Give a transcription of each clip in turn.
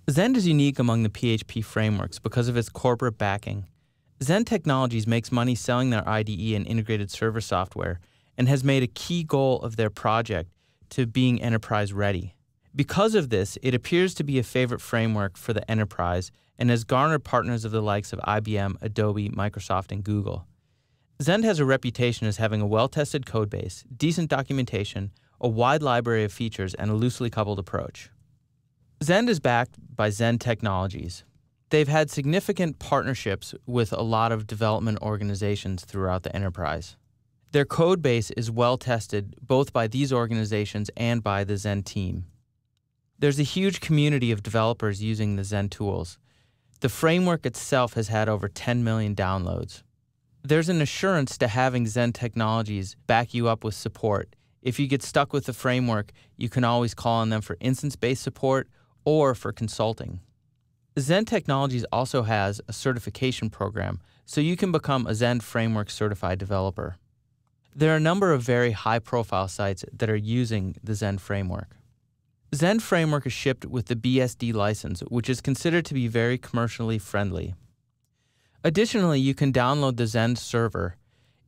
Zend is unique among the PHP frameworks because of its corporate backing. Zend Technologies makes money selling their IDE and integrated server software and has made a key goal of their project to being enterprise ready. Because of this, it appears to be a favorite framework for the enterprise and has garnered partners of the likes of IBM, Adobe, Microsoft, and Google. Zend has a reputation as having a well-tested codebase, decent documentation, a wide library of features, and a loosely coupled approach. Zend is backed by Zend Technologies. They've had significant partnerships with a lot of development organizations throughout the enterprise. Their code base is well tested both by these organizations and by the Zend team. There's a huge community of developers using the Zend tools. The framework itself has had over 10 million downloads. There's an assurance to having Zend Technologies back you up with support. If you get stuck with the framework, you can always call on them for instance-based support or for consulting. Zend Technologies also has a certification program, so you can become a Zend Framework certified developer. There are a number of very high-profile sites that are using the Zend Framework. Zend Framework is shipped with the BSD license, which is considered to be very commercially friendly. Additionally, you can download the Zend server.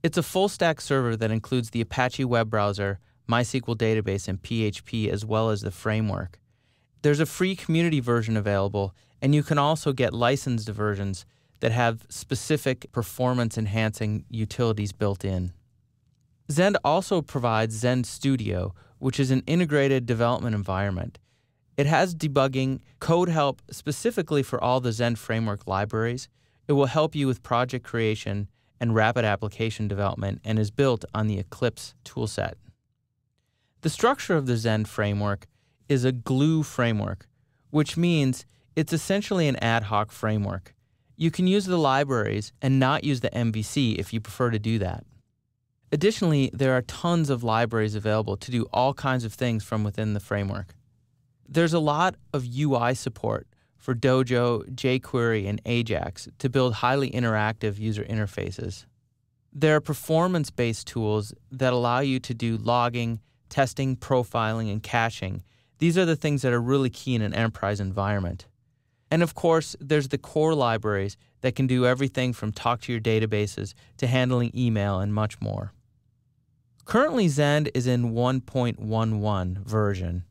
It's a full-stack server that includes the Apache web browser, MySQL database, and PHP, as well as the framework. There's a free community version available, and you can also get licensed versions that have specific performance-enhancing utilities built in. Zend also provides Zend Studio, which is an integrated development environment. It has debugging, code help specifically for all the Zend framework libraries. It will help you with project creation and rapid application development and is built on the Eclipse toolset. The structure of the Zend framework is a glue framework, which means it's essentially an ad hoc framework. You can use the libraries and not use the MVC if you prefer to do that. Additionally, there are tons of libraries available to do all kinds of things from within the framework. There's a lot of UI support for Dojo, jQuery, and Ajax to build highly interactive user interfaces. There are performance-based tools that allow you to do logging, testing, profiling, and caching. These are the things that are really key in an enterprise environment. And of course, there's the core libraries that can do everything from talk to your databases to handling email and much more. Currently, Zend is in 1.11 version.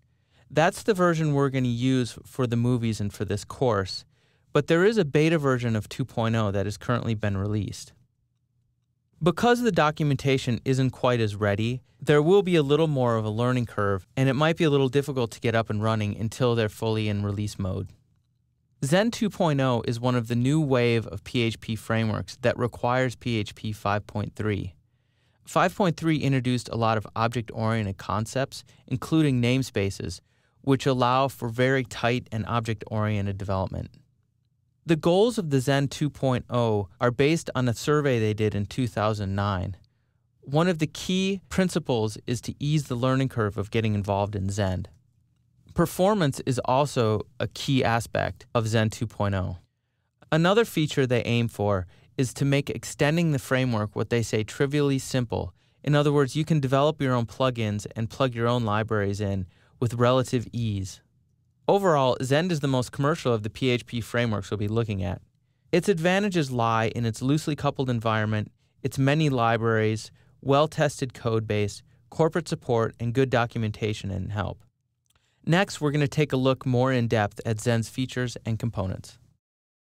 That's the version we're going to use for the movies and for this course, but there is a beta version of 2.0 that has currently been released. Because the documentation isn't quite as ready, there will be a little more of a learning curve, and it might be a little difficult to get up and running until they're fully in release mode. Zend 2.0 is one of the new wave of PHP frameworks that requires PHP 5.3. 5.3 introduced a lot of object-oriented concepts, including namespaces, which allow for very tight and object-oriented development. The goals of the Zend 2.0 are based on a survey they did in 2009. One of the key principles is to ease the learning curve of getting involved in Zend. Performance is also a key aspect of Zend 2.0. Another feature they aim for is to make extending the framework what they say trivially simple. In other words, you can develop your own plugins and plug your own libraries in with relative ease. Overall, Zend is the most commercial of the PHP frameworks we'll be looking at. Its advantages lie in its loosely coupled environment, its many libraries, well-tested code base, corporate support, and good documentation and help. Next, we're going to take a look more in depth at Zend's features and components.